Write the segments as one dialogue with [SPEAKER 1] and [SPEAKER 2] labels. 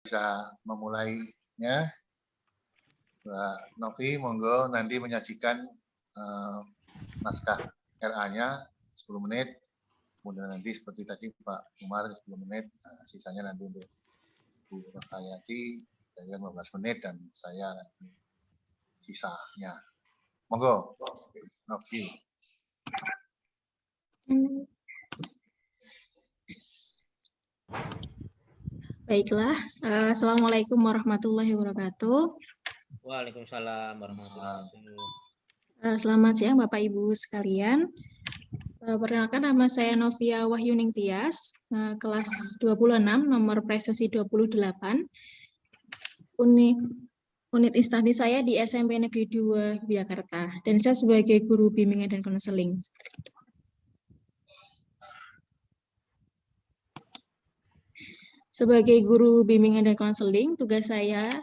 [SPEAKER 1] bisa memulainya. Mbak Novi, monggo nanti menyajikan naskah RA-nya 10 menit. Kemudian nanti seperti tadi Pak Umar 10 menit, sisanya nanti untuk Bu Rohayati 15 menit dan saya nanti sisanya. Monggo, Novi.
[SPEAKER 2] Baiklah, Assalamualaikum warahmatullahi wabarakatuh.
[SPEAKER 3] Waalaikumsalam warahmatullahi wabarakatuh.
[SPEAKER 2] Selamat siang Bapak Ibu sekalian. Perkenalkan, nama saya Novia Wahyuning Tias, kelas 26, nomor presensi 28. Unit instansi saya di SMP Negeri 2 Yogyakarta, dan saya sebagai guru bimbingan dan konseling. Sebagai guru bimbingan dan konseling, tugas saya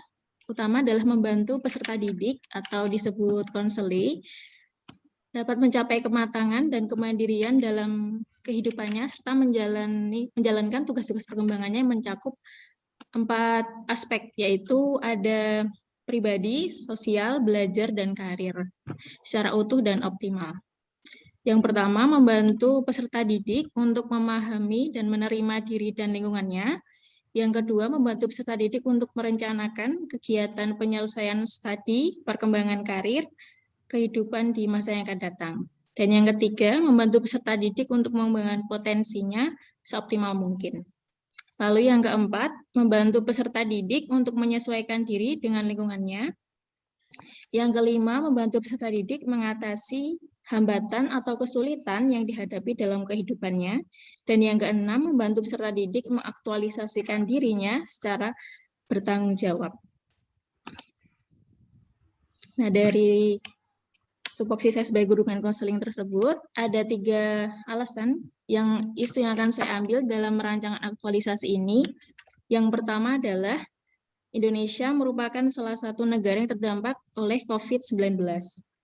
[SPEAKER 2] utama adalah membantu peserta didik atau disebut konseli dapat mencapai kematangan dan kemandirian dalam kehidupannya serta menjalankan tugas-tugas perkembangannya yang mencakup 4 aspek, yaitu ada pribadi, sosial, belajar, dan karir secara utuh dan optimal. Yang pertama, membantu peserta didik untuk memahami dan menerima diri dan lingkungannya. Yang kedua, membantu peserta didik untuk merencanakan kegiatan penyelesaian studi, perkembangan karir, kehidupan di masa yang akan datang. Dan yang ketiga, membantu peserta didik untuk mengembangkan potensinya seoptimal mungkin. Lalu yang keempat, membantu peserta didik untuk menyesuaikan diri dengan lingkungannya. Yang kelima, membantu peserta didik mengatasi hambatan atau kesulitan yang dihadapi dalam kehidupannya. Dan yang keenam, membantu peserta didik mengaktualisasikan dirinya secara bertanggung jawab. Nah, dari tupoksi saya sebagai guru bimbingan konseling tersebut, ada 3 alasan isu yang akan saya ambil dalam rancangan aktualisasi ini. Yang pertama adalah Indonesia merupakan salah satu negara yang terdampak oleh COVID-19.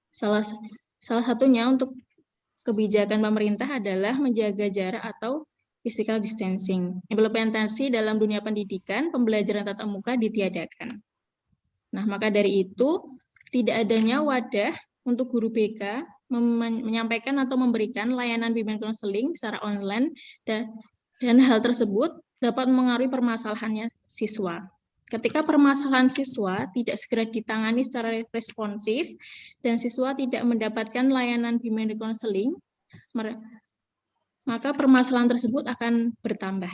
[SPEAKER 2] Salah satunya untuk kebijakan pemerintah adalah menjaga jarak atau physical distancing. Implementasi dalam dunia pendidikan, pembelajaran tatap muka ditiadakan. Nah, maka dari itu, tidak adanya wadah untuk guru BK menyampaikan atau memberikan layanan bimbingan konseling secara online dan hal tersebut dapat mengaruhi permasalahannya siswa. Ketika permasalahan siswa tidak segera ditangani secara responsif dan siswa tidak mendapatkan layanan bimbingan konseling, maka permasalahan tersebut akan bertambah.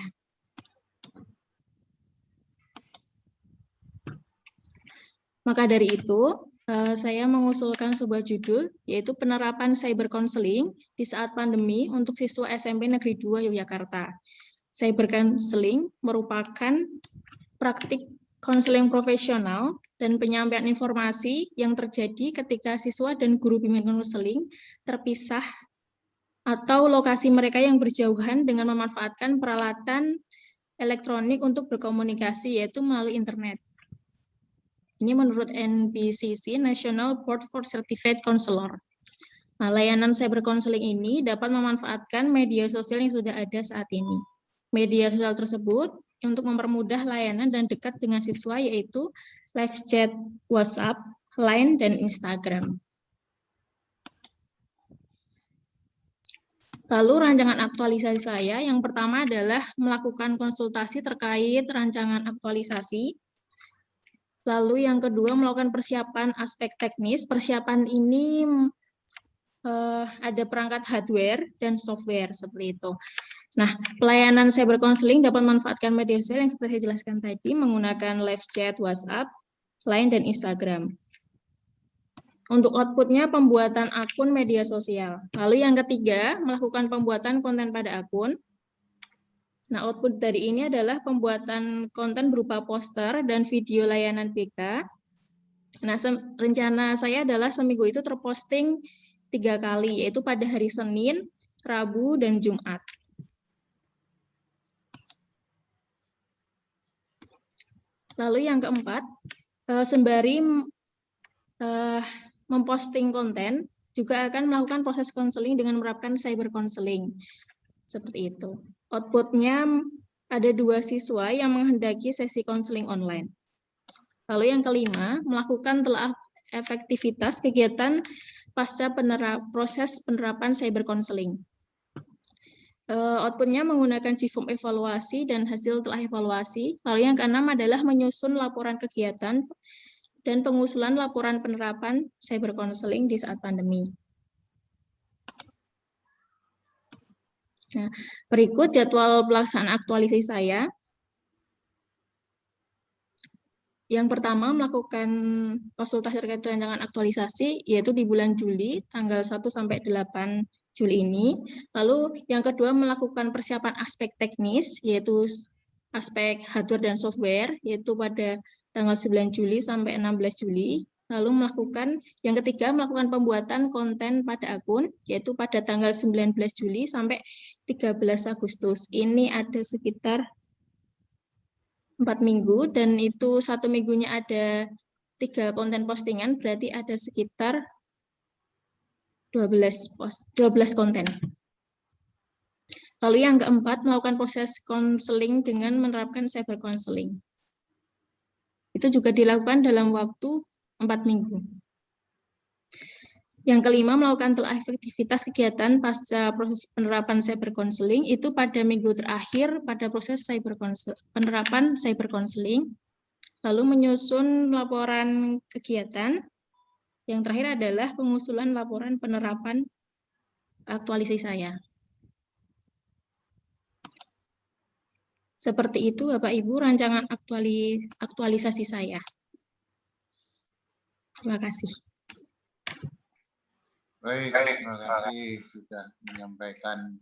[SPEAKER 2] Maka dari itu, saya mengusulkan sebuah judul, yaitu penerapan cyber counseling di saat pandemi untuk siswa SMP Negeri 2 Yogyakarta. Cyber counseling merupakan praktik konseling profesional dan penyampaian informasi yang terjadi ketika siswa dan guru bimbingan konseling terpisah atau lokasi mereka yang berjauhan dengan memanfaatkan peralatan elektronik untuk berkomunikasi, yaitu melalui internet. Ini menurut NBCC, National Board for Certified Counselor. Nah, layanan cyber counseling ini dapat memanfaatkan media sosial yang sudah ada saat ini. Media sosial tersebut untuk mempermudah layanan dan dekat dengan siswa, yaitu live chat WhatsApp, Line, dan Instagram. Lalu rancangan aktualisasi saya, yang pertama adalah melakukan konsultasi terkait rancangan aktualisasi. Lalu yang kedua, melakukan persiapan aspek teknis. Persiapan ini ada perangkat hardware dan software, seperti itu. Nah, pelayanan cyber counseling dapat memanfaatkan media sosial yang seperti saya jelaskan tadi, menggunakan live chat, WhatsApp, Line, dan Instagram. Untuk outputnya, pembuatan akun media sosial. Lalu yang ketiga, melakukan pembuatan konten pada akun. Nah, output dari ini adalah pembuatan konten berupa poster dan video layanan BK. Nah, rencana saya adalah seminggu itu terposting 3 kali, yaitu pada hari Senin, Rabu, dan Jumat. Lalu yang keempat, sembari memposting konten, juga akan melakukan proses konseling dengan menerapkan cyber counseling. Seperti itu. Outputnya ada 2 siswa yang menghendaki sesi konseling online. Lalu yang kelima, melakukan telah efektivitas kegiatan pasca proses penerapan cyber counseling. Outputnya menggunakan G-form evaluasi dan hasil telah evaluasi. Lalu yang keenam adalah menyusun laporan kegiatan dan pengusulan laporan penerapan cyber counseling di saat pandemi. Nah, berikut jadwal pelaksanaan aktualisasi saya. Yang pertama, melakukan konsultasi terkait rancangan aktualisasi, yaitu di bulan Juli, tanggal 1 sampai 8 Juli ini. Lalu yang kedua, melakukan persiapan aspek teknis, yaitu aspek hardware dan software, yaitu pada tanggal 9 Juli sampai 16 Juli. Lalu yang ketiga, melakukan pembuatan konten pada akun, yaitu pada tanggal 19 Juli sampai 13 Agustus. Ini ada sekitar 4 minggu, dan itu 1 minggunya ada 3 konten postingan, berarti ada sekitar 12 konten. Lalu yang keempat, melakukan proses konseling dengan menerapkan cyber counseling. Itu juga dilakukan dalam waktu 4 minggu. Yang kelima, melakukan telah efektivitas kegiatan pasca proses penerapan cyber counseling, itu pada minggu terakhir pada proses penerapan cyber counseling. Lalu menyusun laporan kegiatan. Yang terakhir adalah pengusulan laporan penerapan aktualisasi saya. Seperti itu Bapak Ibu rancangan aktualisasi saya. Terima kasih.
[SPEAKER 1] Baik, terima kasih sudah menyampaikan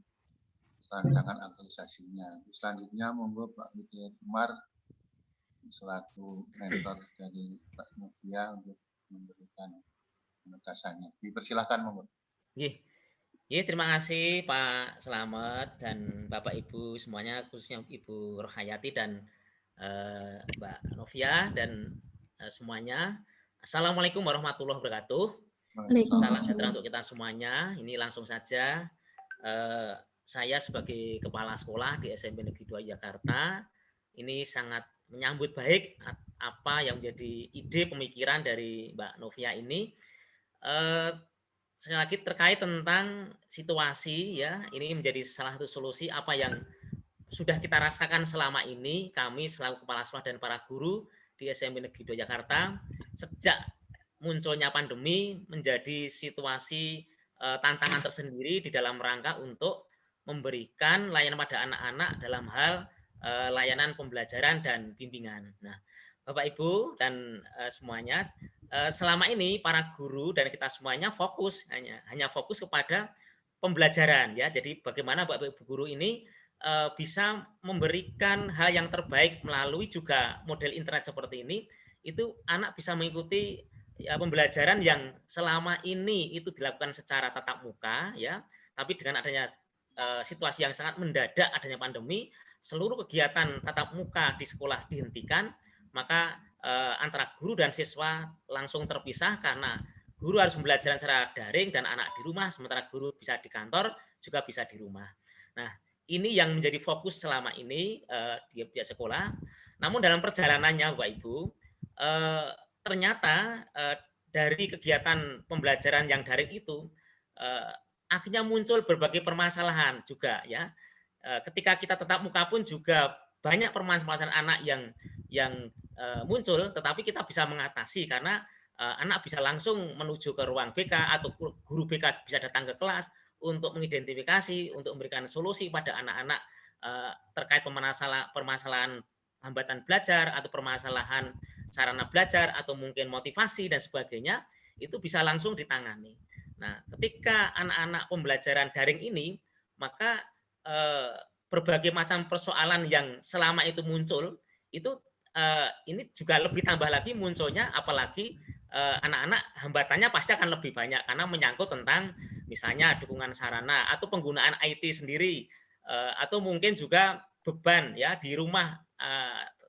[SPEAKER 1] rancangan aktualisasinya. Selanjutnya monggo Pak Widya Kumar selaku mentor dari Pak Novia untuk memberikan penegasannya. Dipersilakan monggo.
[SPEAKER 3] Terima kasih Pak Slamet dan Bapak Ibu semuanya, khususnya Ibu Rohayati dan Mbak Novia dan semuanya. Assalamualaikum warahmatullahi wabarakatuh. Salam sejahtera untuk kita semuanya. Ini langsung saja saya sebagai kepala sekolah di SMP Negeri 2 Jakarta ini sangat menyambut baik apa yang menjadi ide pemikiran dari Mbak Novia ini. Sekali lagi terkait tentang situasi ya, ini menjadi salah satu solusi apa yang sudah kita rasakan selama ini kami selaku kepala sekolah dan para guru di SMP Negeri 2 Jakarta sejak munculnya pandemi menjadi situasi tantangan tersendiri di dalam rangka untuk memberikan layanan pada anak-anak dalam hal layanan pembelajaran dan bimbingan. Nah, Bapak Ibu dan semuanya, selama ini para guru dan kita semuanya fokus hanya fokus kepada pembelajaran ya. Jadi bagaimana Bapak Ibu guru ini bisa memberikan hal yang terbaik melalui juga model internet seperti ini, itu anak bisa mengikuti ya, pembelajaran yang selama ini itu dilakukan secara tatap muka ya, tapi dengan adanya situasi yang sangat mendadak adanya pandemi, seluruh kegiatan tatap muka di sekolah dihentikan, maka antara guru dan siswa langsung terpisah karena guru harus belajar secara daring dan anak di rumah, sementara guru bisa di kantor juga bisa di rumah. Nah, ini yang menjadi fokus selama ini di pihak sekolah. Namun dalam perjalanannya Bapak Ibu, ternyata dari kegiatan pembelajaran yang daring itu akhirnya muncul berbagai permasalahan juga ya. Ketika kita tatap muka pun juga banyak permasalahan anak yang muncul, tetapi kita bisa mengatasi karena anak bisa langsung menuju ke ruang BK atau guru BK bisa datang ke kelas untuk mengidentifikasi, untuk memberikan solusi pada anak-anak terkait permasalahan hambatan belajar atau permasalahan sarana belajar atau mungkin motivasi dan sebagainya, itu bisa langsung ditangani. Nah, ketika anak-anak pembelajaran daring ini, maka berbagai macam persoalan yang selama itu muncul, itu ini juga lebih tambah lagi munculnya, apalagi anak-anak hambatannya pasti akan lebih banyak karena menyangkut tentang misalnya dukungan sarana atau penggunaan IT sendiri, atau mungkin juga beban ya di rumah,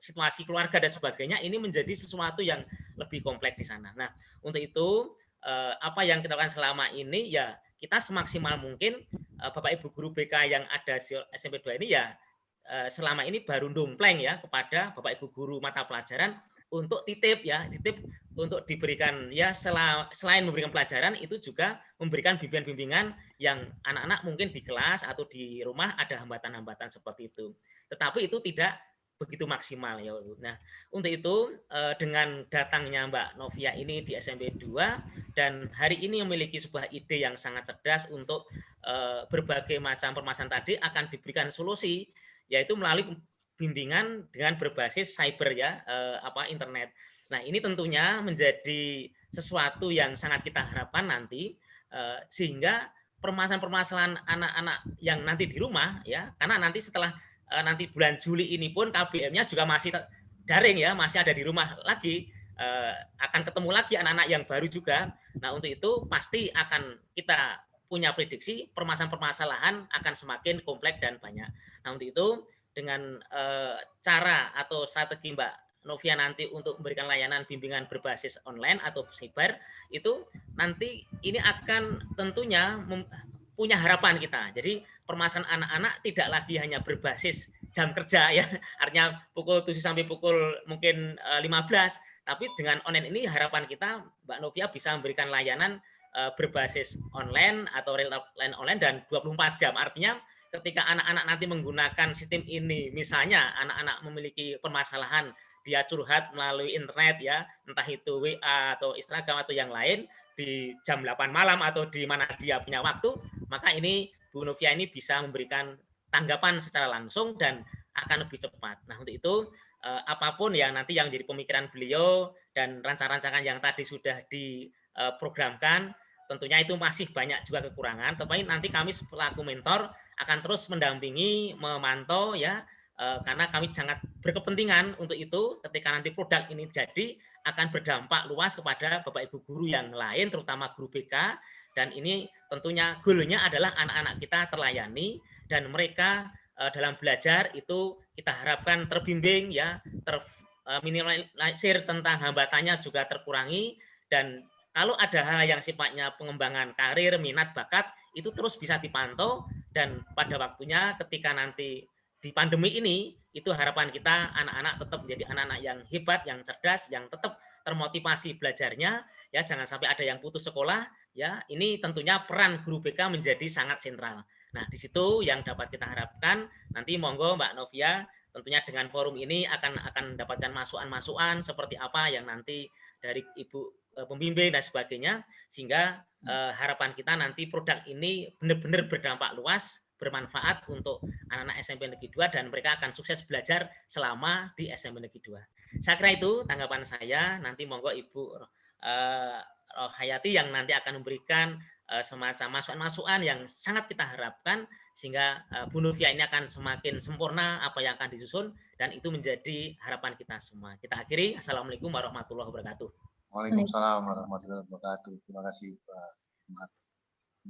[SPEAKER 3] situasi keluarga dan sebagainya, ini menjadi sesuatu yang lebih kompleks di sana. Nah, untuk itu apa yang kita lakukan selama ini ya kita semaksimal mungkin Bapak Ibu guru BK yang ada SMP 2 ini ya selama ini baru dompleng ya kepada Bapak Ibu guru mata pelajaran untuk titip untuk diberikan ya selain memberikan pelajaran itu juga memberikan bimbingan-bimbingan yang anak-anak mungkin di kelas atau di rumah ada hambatan-hambatan seperti itu. Tetapi itu tidak begitu maksimal ya. Nah, untuk itu dengan datangnya Mbak Novia ini di SMP 2 dan hari ini memiliki sebuah ide yang sangat cerdas untuk berbagai macam permasalahan tadi akan diberikan solusi yaitu melalui bimbingan dengan berbasis cyber ya internet. Nah, ini tentunya menjadi sesuatu yang sangat kita harapkan nanti sehingga permasalahan-permasalahan anak-anak yang nanti di rumah ya, karena nanti setelah nanti bulan Juli ini pun KBM-nya juga masih daring ya, masih ada di rumah lagi, akan ketemu lagi anak-anak yang baru juga. Nah, untuk itu pasti akan kita punya prediksi permasalahan-permasalahan akan semakin kompleks dan banyak. Nah, untuk itu dengan cara atau strategi Mbak Novia nanti untuk memberikan layanan bimbingan berbasis online atau cyber itu nanti ini akan tentunya punya harapan kita. Jadi permasalahan anak-anak tidak lagi hanya berbasis jam kerja ya, artinya pukul 7 sampai pukul mungkin 15, tapi dengan online ini harapan kita Mbak Novia bisa memberikan layanan berbasis online atau layanan online dan 24 jam. Artinya ketika anak-anak nanti menggunakan sistem ini, misalnya anak-anak memiliki permasalahan, dia curhat melalui internet ya, entah itu WA atau Instagram atau yang lain, di jam 8 malam atau di mana dia punya waktu, maka ini Bu Novia ini bisa memberikan tanggapan secara langsung dan akan lebih cepat. Nah, untuk itu apapun yang nanti yang jadi pemikiran beliau dan rancangan-rancangan yang tadi sudah diprogramkan, tentunya itu masih banyak juga kekurangan, tapi nanti kami selaku mentor akan terus mendampingi, memantau ya, karena kami sangat berkepentingan untuk itu ketika nanti produk ini jadi akan berdampak luas kepada Bapak Ibu guru yang lain, terutama guru BK, dan ini tentunya goalnya adalah anak-anak kita terlayani dan mereka dalam belajar itu kita harapkan terbimbing ya, terminimalisir tentang hambatannya juga terkurangi, dan kalau ada hal yang sifatnya pengembangan karir, minat, bakat, itu terus bisa dipantau dan pada waktunya ketika nanti di pandemi ini, itu harapan kita anak-anak tetap menjadi anak-anak yang hebat, yang cerdas, yang tetap termotivasi belajarnya, ya jangan sampai ada yang putus sekolah, ya ini tentunya peran guru BK menjadi sangat sentral. Nah, di situ yang dapat kita harapkan, nanti monggo Mbak Novia, tentunya dengan forum ini akan mendapatkan masukan-masukan seperti apa yang nanti dari Ibu pembimbing dan sebagainya, sehingga harapan kita nanti produk ini benar-benar berdampak luas, bermanfaat untuk anak-anak SMP Negeri 2 dan mereka akan sukses belajar selama di SMP Negeri 2. Saya kira itu tanggapan saya, nanti monggo Ibu Rohayati yang nanti akan memberikan semacam masukan-masukan yang sangat kita harapkan sehingga Bu Novia ini akan semakin sempurna apa yang akan disusun dan itu menjadi harapan kita semua. Kita akhiri. Assalamualaikum warahmatullahi wabarakatuh.
[SPEAKER 1] Waalaikumsalam warahmatullahi wabarakatuh. Terima kasih Pak Ahmad.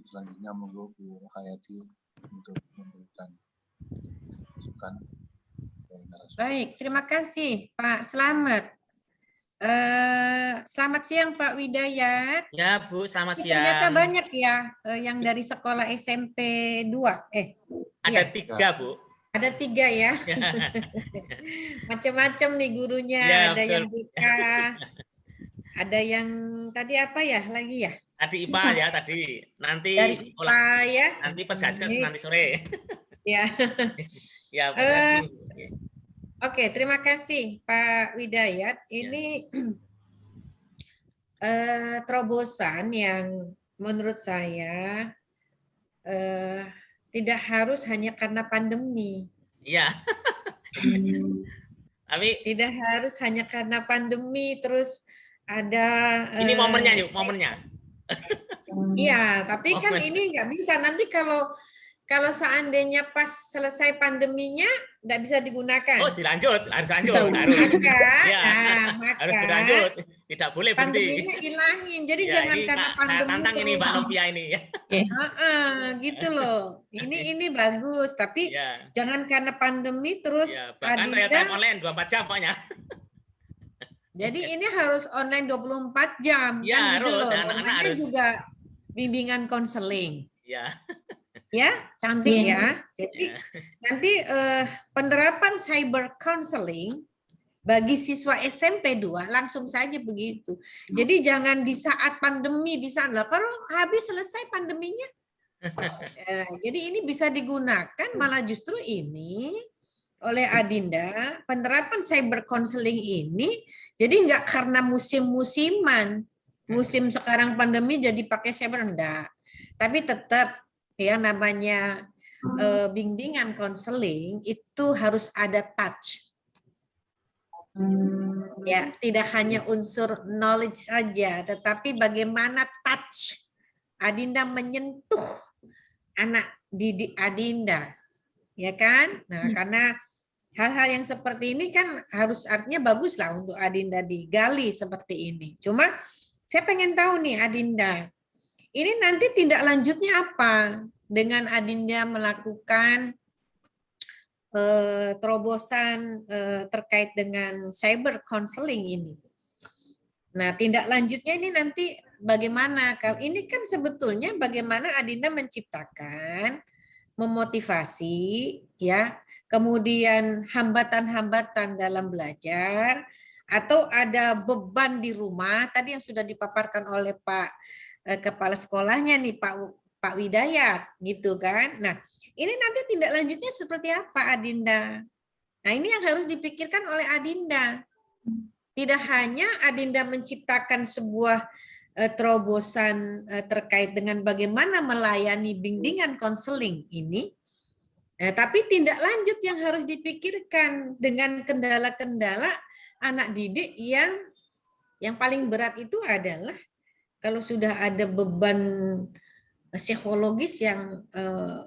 [SPEAKER 1] Selanjutnya monggo Bu Rohayati untuk memberikan masukan.
[SPEAKER 4] Baik, terima kasih Pak Slamet. Selamat siang Pak Widayat.
[SPEAKER 3] Ya Bu, selamat siang.
[SPEAKER 4] Ternyata banyak ya yang dari sekolah SMP 2.
[SPEAKER 3] Ada iya. 3 Bu.
[SPEAKER 4] Ada 3 ya. Macam-macam nih gurunya. Ya, ada betul. Yang BK, ada yang tadi apa ya lagi ya?
[SPEAKER 3] Tadi IPA ya tadi. Nanti
[SPEAKER 4] dari IPA ya.
[SPEAKER 3] Nanti Pesgaskes nanti sore.
[SPEAKER 4] Ya.
[SPEAKER 3] Ya,
[SPEAKER 4] Oke, terima kasih Pak Widayat. Ini terobosan yang menurut saya tidak harus hanya karena pandemi.
[SPEAKER 3] Iya. Tapi
[SPEAKER 4] tidak harus hanya karena pandemi terus ada.
[SPEAKER 3] Ini momennya yuk, momennya.
[SPEAKER 4] Iya, tapi kan ini nggak bisa nanti kalau seandainya pas selesai pandeminya nggak bisa digunakan.
[SPEAKER 3] Oh, dilanjut, harus lanjut, harus.
[SPEAKER 4] Ya, maka
[SPEAKER 3] harus dilanjut, tidak boleh berhenti.
[SPEAKER 4] Pandeminya hilangin, jadi ya, jangan karena pandemi.
[SPEAKER 3] Saya tantang ini Mbak Novia ini.
[SPEAKER 4] Gitu loh. Ini bagus, tapi ya. Jangan karena pandemi terus.
[SPEAKER 3] Ya, bahkan real time online 24 jam pokoknya.
[SPEAKER 4] Jadi ini harus online 24 jam.
[SPEAKER 3] Ya,
[SPEAKER 4] kan
[SPEAKER 3] harus.
[SPEAKER 4] Gitu
[SPEAKER 3] Anak-anak harus.
[SPEAKER 4] Juga bimbingan konseling.
[SPEAKER 3] Ya.
[SPEAKER 4] Ya, cantik
[SPEAKER 2] Iya.
[SPEAKER 4] ya. Jadi nanti penerapan cyber counseling bagi siswa SMP 2 langsung saja begitu. Jadi jangan di saat pandemi di sana. Kalau habis selesai pandeminya, jadi ini bisa digunakan malah justru ini oleh Adinda penerapan cyber counseling ini jadi nggak karena musim-musiman. Musim sekarang pandemi jadi pakai cyber enggak. Tapi tetap ya namanya bimbingan konseling itu harus ada touch. Ya, tidak hanya unsur knowledge saja, tetapi bagaimana touch Adinda menyentuh anak didik Adinda. Ya kan? Nah, karena hal-hal yang seperti ini kan harus artinya bagus lah untuk Adinda digali seperti ini. Cuma saya pengen tahu nih Adinda, ini nanti tindak lanjutnya apa dengan Adinda melakukan terobosan terkait dengan cyber counseling ini. Nah, tindak lanjutnya ini nanti bagaimana? Kalau ini kan sebetulnya bagaimana Adinda menciptakan, memotivasi, ya, kemudian hambatan-hambatan dalam belajar, atau ada beban di rumah tadi yang sudah dipaparkan oleh Pak Kepala Sekolahnya nih Pak Widayat, gitu kan? Nah, ini nanti tindak lanjutnya seperti apa, Adinda? Nah, ini yang harus dipikirkan oleh Adinda. Tidak hanya Adinda menciptakan sebuah terobosan terkait dengan bagaimana melayani bimbingan konseling ini, tapi tindak lanjut yang harus dipikirkan dengan kendala-kendala anak didik yang paling berat itu adalah kalau sudah ada beban psikologis yang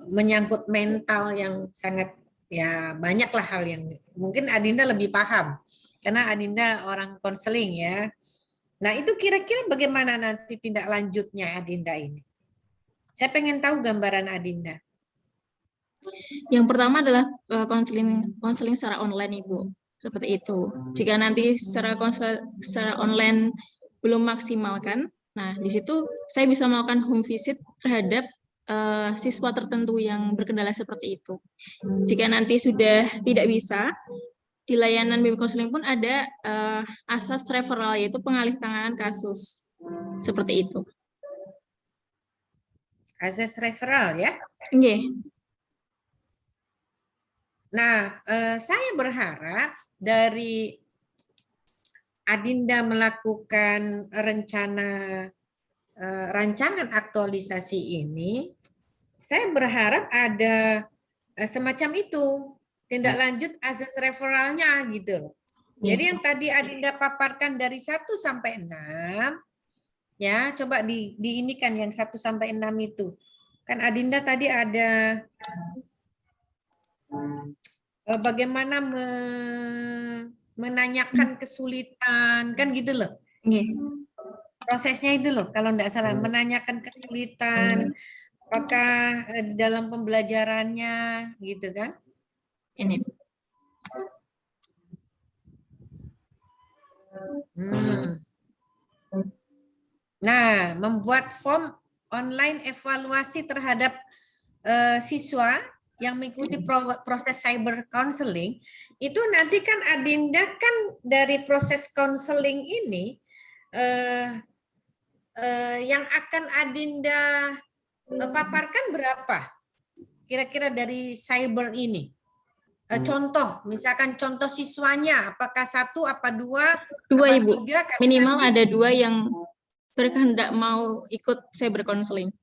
[SPEAKER 4] menyangkut mental yang sangat ya banyaklah hal yang mungkin Adinda lebih paham karena Adinda orang konseling ya. Nah itu kira-kira bagaimana nanti tindak lanjutnya Adinda ini? Saya pengen tahu gambaran Adinda.
[SPEAKER 2] Yang pertama adalah konseling secara online, Ibu. Seperti itu. Jika nanti secara online belum maksimal kan, nah di situ saya bisa melakukan home visit terhadap siswa tertentu yang berkendala seperti itu. Jika nanti sudah tidak bisa, di layanan bimbing konseling pun ada asas referral, yaitu pengalih tanganan kasus. Seperti itu.
[SPEAKER 4] Asas referral ya?
[SPEAKER 2] Iya.
[SPEAKER 4] Nah, saya berharap dari Adinda melakukan rancangan aktualisasi ini, saya berharap ada semacam itu tindak lanjut asas referralnya gitu. Jadi yang tadi Adinda paparkan dari 1 sampai 6, ya coba diinikan yang 1 sampai 6 itu. Kan Adinda tadi ada bagaimana menanyakan kesulitan, kan gitu loh. Prosesnya itu loh, kalau enggak salah, menanyakan kesulitan, apakah dalam pembelajarannya, gitu kan?
[SPEAKER 2] Ini.
[SPEAKER 4] Nah, membuat form online evaluasi terhadap siswa yang mengikuti proses cyber counseling, itu nanti kan Adinda kan dari proses counseling ini yang akan Adinda paparkan berapa? Kira-kira dari cyber ini. Contoh, misalkan contoh siswanya, apakah 1, apa 2?
[SPEAKER 2] 2, Ibu.
[SPEAKER 4] 3,
[SPEAKER 2] minimal ada 2 yang berkehendak mau ikut cyber counseling.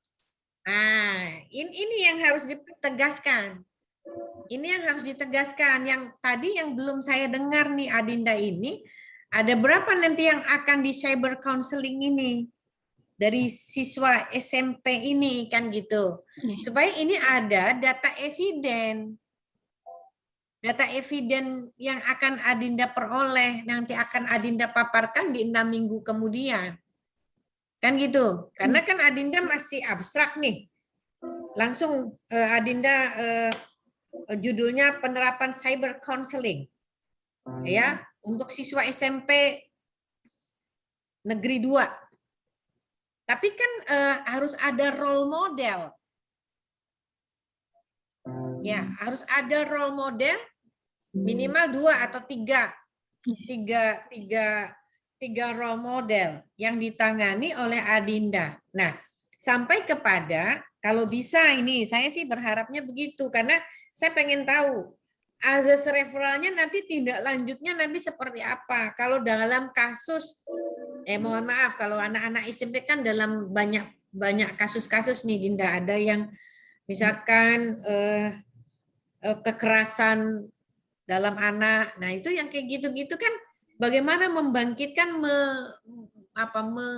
[SPEAKER 4] Nah, ini yang harus ditegaskan. Ini yang harus ditegaskan. Yang tadi yang belum saya dengar nih Adinda ini, ada berapa nanti yang akan di cyber counseling ini? Dari siswa SMP ini kan gitu. Supaya ini ada data eviden. Data eviden yang akan Adinda peroleh, nanti akan Adinda paparkan di 6 minggu kemudian. Kan gitu. Karena kan Adinda masih abstrak nih. Langsung Adinda judulnya penerapan cyber counseling. Ya, untuk siswa SMP negeri 2. Tapi kan harus ada role model. Ya, harus ada role model minimal 2 atau 3 role model yang ditangani oleh Adinda. Nah, sampai kepada kalau bisa ini, saya sih berharapnya begitu karena saya pengen tahu azas referralnya nanti tindak lanjutnya nanti seperti apa. Kalau dalam kasus, mohon maaf kalau anak-anak SMP kan dalam banyak kasus-kasus nih, Dinda, ada yang misalkan kekerasan dalam anak. Nah, itu yang kayak gitu-gitu kan bagaimana membangkitkan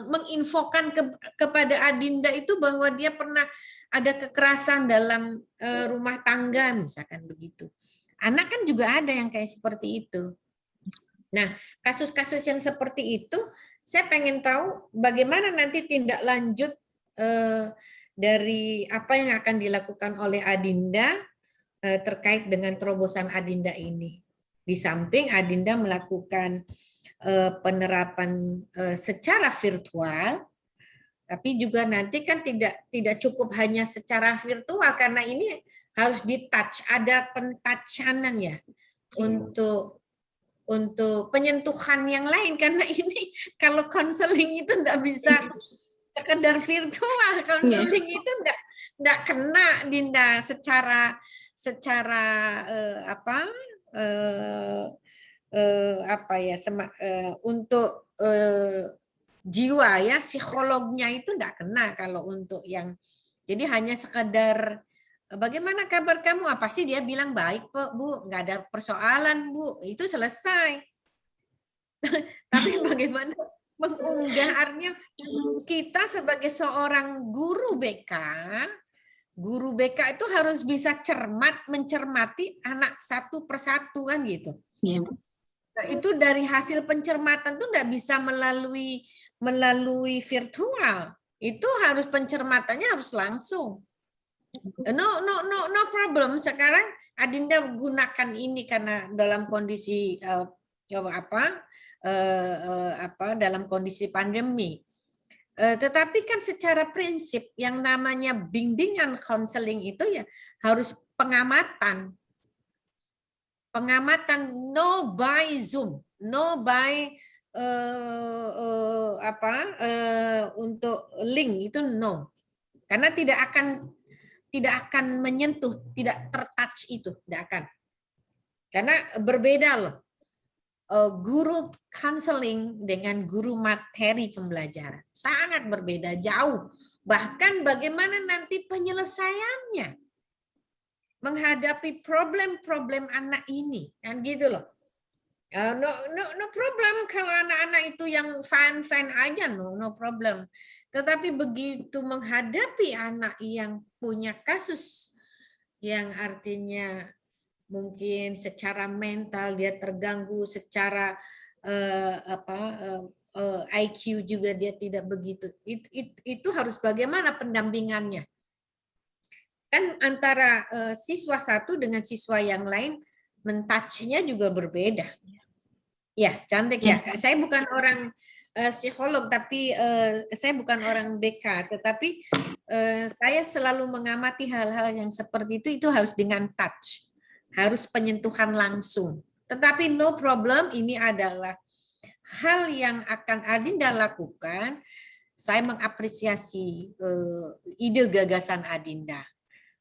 [SPEAKER 4] menginfokan kepada Adinda itu bahwa dia pernah ada kekerasan dalam rumah tangga misalkan begitu. Anak kan juga ada yang kayak seperti itu. Nah, kasus-kasus yang seperti itu saya pengen tahu bagaimana nanti tindak lanjut dari apa yang akan dilakukan oleh Adinda terkait dengan terobosan Adinda ini. Di samping Adinda melakukan penerapan secara virtual, tapi juga nanti kan tidak cukup hanya secara virtual karena ini harus di-touch, ada pentouchanan ya untuk penyentuhan yang lain karena ini kalau konseling itu enggak bisa sekedar virtual, konseling itu enggak kena Dinda secara untuk jiwa ya, psikolognya itu enggak kena kalau untuk yang jadi hanya sekedar bagaimana kabar kamu, apa sih dia bilang baik kok Bu, enggak ada persoalan Bu, itu selesai. Tapi bagaimana mengunggah, artinya kita sebagai seorang guru BK itu harus bisa mencermati anak satu persatu kan gitu.
[SPEAKER 2] Iya, Bu.
[SPEAKER 4] Nah, itu dari hasil pencermatan tuh nggak bisa melalui virtual. Itu harus pencermatannya harus langsung. No problem. Sekarang Adinda gunakan ini karena dalam kondisi dalam kondisi pandemi. Tetapi kan secara prinsip yang namanya bimbingan konseling itu ya harus pengamatan no by Zoom, no by untuk link itu no, karena tidak akan menyentuh, tidak tertouch itu, tidak akan, karena berbeda loh. Guru counseling dengan guru materi pembelajaran sangat berbeda jauh, bahkan bagaimana nanti penyelesaiannya menghadapi problem-problem anak ini kan gitu loh. No problem kalau anak-anak itu yang fine aja, no problem. Tetapi begitu menghadapi anak yang punya kasus yang artinya mungkin secara mental dia terganggu, secara IQ juga dia tidak begitu. Itu harus bagaimana pendampingannya? Kan antara siswa satu dengan siswa yang lain mentouch-nya juga berbeda. Ya, cantik ya. Saya bukan orang psikolog, tapi saya bukan orang BK, tetapi saya selalu mengamati hal-hal yang seperti itu harus dengan touch. Harus penyentuhan langsung. Tetapi no problem, ini adalah hal yang akan Adinda lakukan. Saya mengapresiasi ide gagasan Adinda.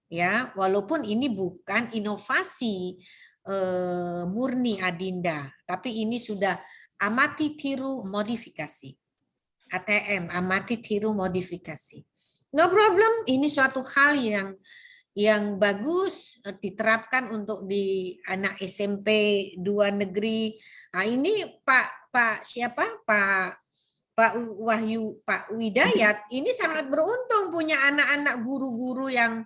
[SPEAKER 4] Ya, walaupun ini bukan inovasi murni Adinda, tapi ini sudah amati tiru modifikasi. ATM, amati tiru modifikasi. No problem, ini suatu hal yang bagus diterapkan untuk di anak SMP 2 negeri. Nah, ini Pak Wahyu, Pak Widayat ini sangat beruntung punya anak-anak guru-guru yang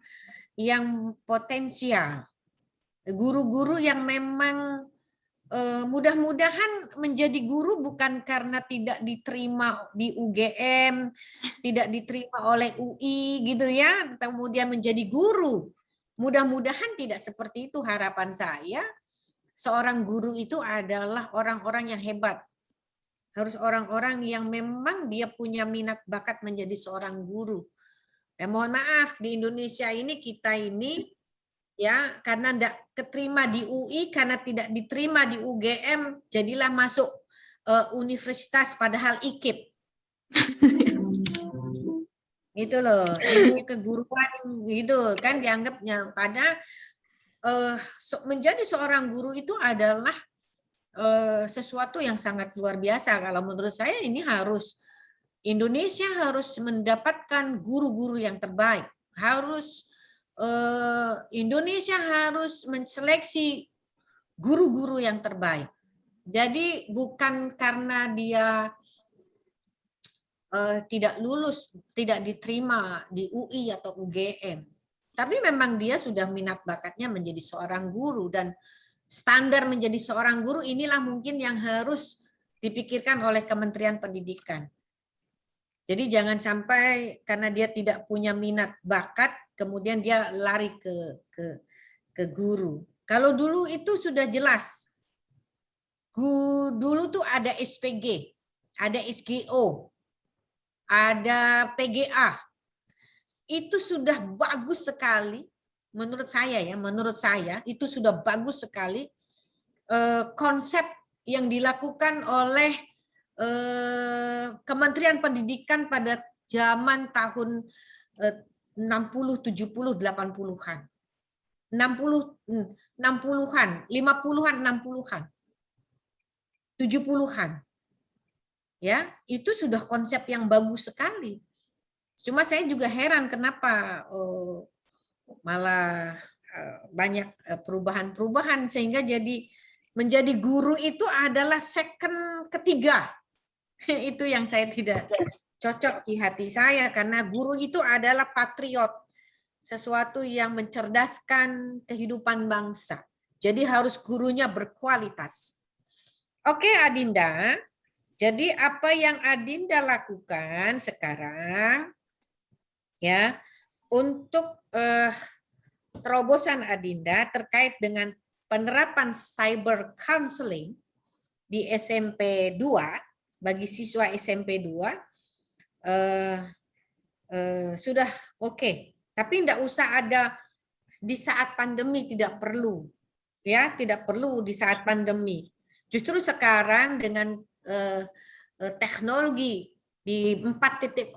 [SPEAKER 4] potensial. Guru-guru yang memang mudah-mudahan menjadi guru bukan karena tidak diterima di UGM, tidak diterima oleh UI gitu ya, kemudian menjadi guru. Mudah-mudahan tidak seperti itu harapan saya. Seorang guru itu adalah orang-orang yang hebat. Harus orang-orang yang memang dia punya minat bakat menjadi seorang guru. Mohon maaf, di Indonesia ini kita ini ya, karena tidak keterima di UI, karena tidak diterima di UGM, jadilah masuk universitas padahal IKIP. Gitu loh, ilmu keguruan gitu kan dianggapnya. Pada menjadi seorang guru itu adalah sesuatu yang sangat luar biasa. Kalau menurut saya ini harus Indonesia harus mendapatkan guru-guru yang terbaik. Harus Indonesia harus menseleksi guru-guru yang terbaik. Jadi bukan karena dia tidak lulus, tidak diterima di UI atau UGM. Tapi memang dia sudah minat bakatnya menjadi seorang guru, dan standar menjadi seorang guru inilah mungkin yang harus dipikirkan oleh Kementerian Pendidikan. Jadi jangan sampai karena dia tidak punya minat bakat, kemudian dia lari ke guru. Kalau dulu itu sudah jelas. Dulu tuh ada SPG, ada SGO, ada PGA. Itu sudah bagus sekali menurut saya ya, menurut saya itu sudah bagus sekali konsep yang dilakukan oleh Kementerian Pendidikan pada zaman tahun 60, 70, 80-an. 60-an, 50-an, 60-an. 70-an. Ya, itu sudah konsep yang bagus sekali. Cuma saya juga heran kenapa malah banyak perubahan-perubahan sehingga menjadi guru itu adalah second ketiga. Itu yang saya tidak cocok di hati saya, karena guru itu adalah patriot, sesuatu yang mencerdaskan kehidupan bangsa. Jadi harus gurunya berkualitas. Oke Adinda, jadi apa yang Adinda lakukan sekarang ya untuk terobosan Adinda terkait dengan penerapan cyber counseling di SMP 2 bagi siswa SMP 2 sudah oke. Tapi tidak usah ada di saat pandemi, tidak perlu. Ya, tidak perlu di saat pandemi. Justru sekarang dengan teknologi di 4.0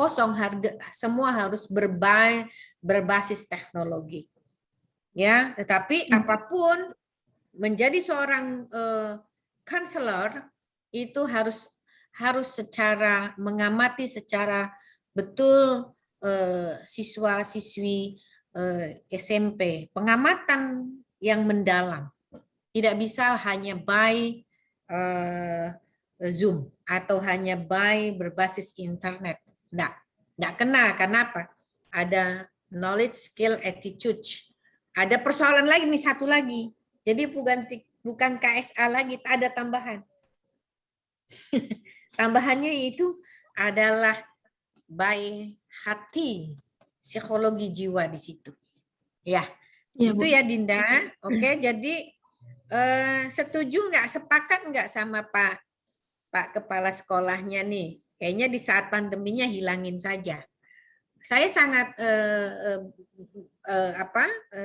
[SPEAKER 4] semua harus berbasis teknologi. Ya, tetapi apapun menjadi seorang counselor itu harus secara mengamati secara betul siswa-siswi SMP, pengamatan yang mendalam. Tidak bisa hanya by Zoom atau hanya by berbasis internet. Nggak kena. Kenapa? Ada knowledge, skill, attitude. Ada persoalan lagi nih, satu lagi. Jadi bukan KSA lagi, ada tambahan. Tambahannya itu adalah by hati, psikologi jiwa di situ. Ya, itu
[SPEAKER 2] Bu.
[SPEAKER 4] ya Dinda. Oke, jadi setuju nggak, sepakat nggak sama Pak Kepala Sekolahnya nih? Kayaknya di saat pandeminya hilangin saja. Saya sangat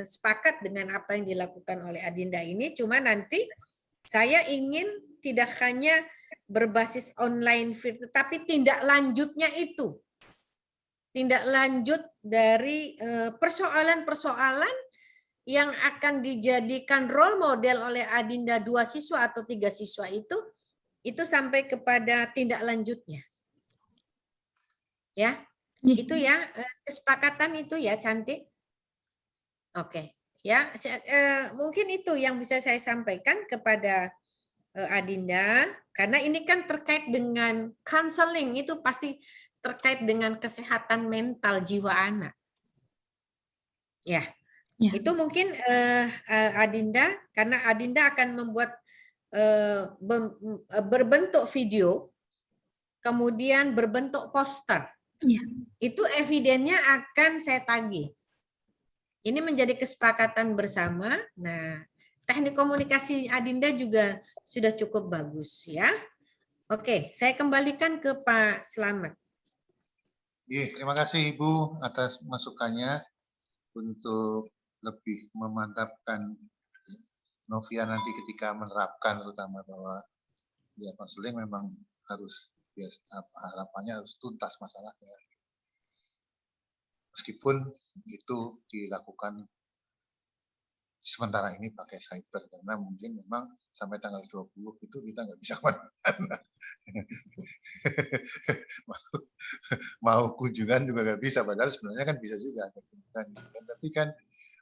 [SPEAKER 4] sepakat dengan apa yang dilakukan oleh Adinda ini. Cuma nanti saya ingin tidak hanya berbasis online virtual, tapi tindak lanjutnya itu. Tindak lanjut dari persoalan-persoalan yang akan dijadikan role model oleh Adinda 2 siswa atau 3 siswa itu sampai kepada tindak lanjutnya. Ya, itu ya, kesepakatan itu ya, Cantik. Oke, ya, mungkin itu yang bisa saya sampaikan kepada Adinda, karena ini kan terkait dengan counseling, itu pasti terkait dengan kesehatan mental jiwa anak. Ya, itu mungkin Adinda, karena Adinda akan membuat berbentuk video, kemudian berbentuk poster. Itu evidennya akan saya tagih. Ini menjadi kesepakatan bersama. Nah, teknik komunikasi Adinda juga sudah cukup bagus ya. Oke, saya kembalikan ke Pak Slamet.
[SPEAKER 1] Terima kasih Ibu atas masukannya untuk lebih memantapkan Novia nanti ketika menerapkan, terutama bahwa ya konseling memang harus harapannya harus tuntas masalahnya. Meskipun itu dilakukan sementara ini pakai cyber, karena mungkin memang sampai tanggal 20 itu kita nggak bisa kemana-mana. Mau kunjungan juga nggak bisa, padahal sebenarnya kan bisa juga. Tapi kan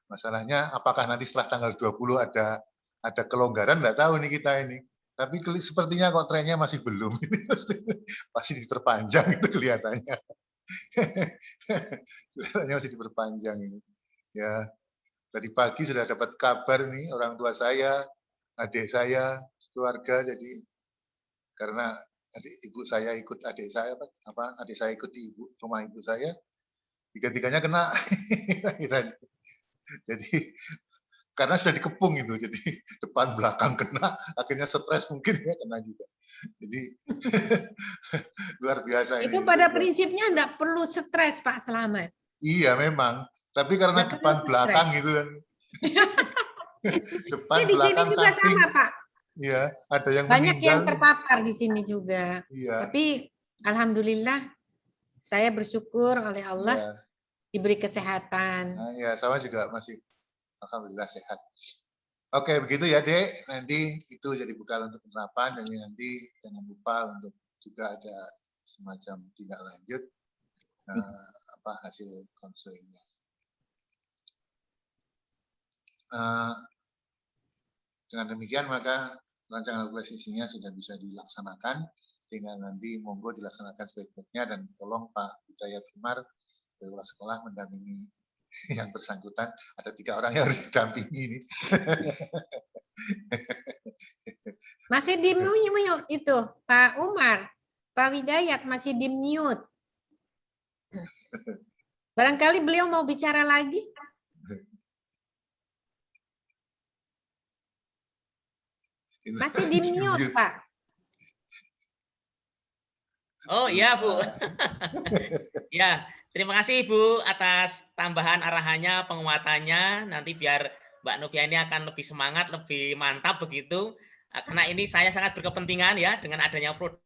[SPEAKER 1] masalahnya apakah nanti setelah tanggal 20 ada kelonggaran, nggak tahu nih kita ini. Tapi sepertinya kok trennya masih belum. Pasti diperpanjang itu kelihatannya. Kelihatannya masih diperpanjang ini. Ya, tadi pagi sudah dapat kabar nih orang tua saya, adik saya, keluarga, jadi karena ibu saya ikut adik saya, adik saya ikut di rumah ibu saya, tiga-tiganya kena. Jadi karena sudah dikepung itu, jadi depan belakang kena, akhirnya stres mungkin ya kena juga. Jadi luar biasa
[SPEAKER 4] Itu
[SPEAKER 1] ini.
[SPEAKER 4] pada prinsipnya enggak perlu stres, Pak Slamet.
[SPEAKER 1] Iya memang, tapi karena
[SPEAKER 4] Nggak
[SPEAKER 1] depan
[SPEAKER 4] perlu
[SPEAKER 1] belakang gitu kan. Depan
[SPEAKER 4] di sini
[SPEAKER 1] belakang
[SPEAKER 4] juga
[SPEAKER 1] samping.
[SPEAKER 4] sama, Pak.
[SPEAKER 1] Iya, ada yang
[SPEAKER 4] Banyak
[SPEAKER 1] meninggal.
[SPEAKER 4] yang terpapar di sini juga.
[SPEAKER 1] Iya.
[SPEAKER 4] Tapi alhamdulillah saya bersyukur oleh Allah
[SPEAKER 1] Iya.
[SPEAKER 4] diberi kesehatan.
[SPEAKER 1] Nah, ya, sama juga masih alhamdulillah sehat. Oke, begitu ya, Dek. Nanti itu jadi bekal untuk penerapan, dan nanti jangan lupa untuk juga ada semacam tindak lanjut hasil konselingnya. Dengan demikian maka rancangan akuisisinya sudah bisa dilaksanakan, tinggal nanti monggo dilaksanakan sebaik-baiknya, dan tolong Pak Hidayat Umar Kepala Sekolah mendampingi yang bersangkutan. Ada 3 orang yang harus didampingi ini.
[SPEAKER 4] Masih di mute itu, Pak Umar, Pak Hidayat masih di mute. Barangkali beliau mau bicara lagi. Masih di mute, Pak.
[SPEAKER 3] Oh iya, Bu. Ya, terima kasih Bu atas tambahan arahannya, penguatannya. Nanti biar Mbak Novia ini akan lebih semangat, lebih mantap begitu. Karena ini saya sangat berkepentingan ya dengan adanya produk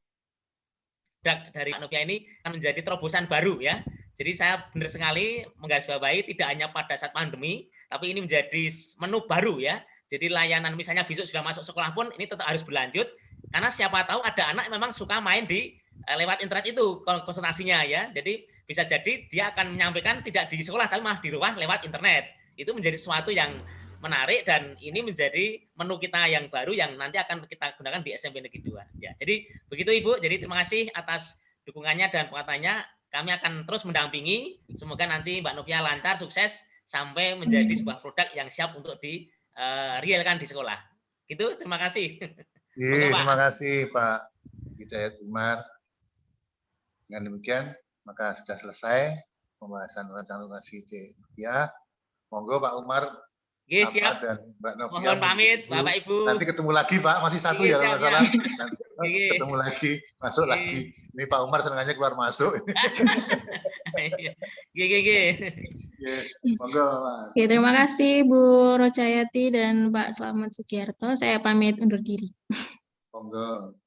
[SPEAKER 3] dari Mbak Novia ini akan menjadi terobosan baru ya. Jadi saya benar sekali menggarisbawahi tidak hanya pada saat pandemi, tapi ini menjadi menu baru ya. Jadi layanan misalnya besok sudah masuk sekolah pun ini tetap harus berlanjut, karena siapa tahu ada anak memang suka main di lewat internet itu konsultasinya ya. Jadi bisa jadi dia akan menyampaikan tidak di sekolah tapi malah di rumah lewat internet. Itu menjadi sesuatu yang menarik, dan ini menjadi menu kita yang baru yang nanti akan kita gunakan di SMP Negeri 2 ya. Jadi begitu Ibu. Jadi terima kasih atas dukungannya dan penguatannya. Kami akan terus mendampingi. Semoga nanti Mbak Novia lancar, sukses sampai menjadi sebuah produk yang siap untuk di-realkan di sekolah. Gitu, terima kasih.
[SPEAKER 1] Terima kasih Pak Hidayat Umar. Dengan demikian, maka sudah selesai pembahasan rancangan regulasi Novia. Monggo Pak Umar,
[SPEAKER 3] Siap.
[SPEAKER 1] dan Mbak Novia.
[SPEAKER 3] Mohon pamit, Bapak Ibu.
[SPEAKER 1] Nanti ketemu lagi Pak, masih satu ya kalau nggak salah. Nanti ketemu lagi, masuk lagi. Ini Pak Umar senangnya keluar masuk. Monggo.
[SPEAKER 2] Oke, terima kasih Bu Rochayati dan Pak Slamet Sugiarto. Saya pamit undur diri.
[SPEAKER 1] Monggo.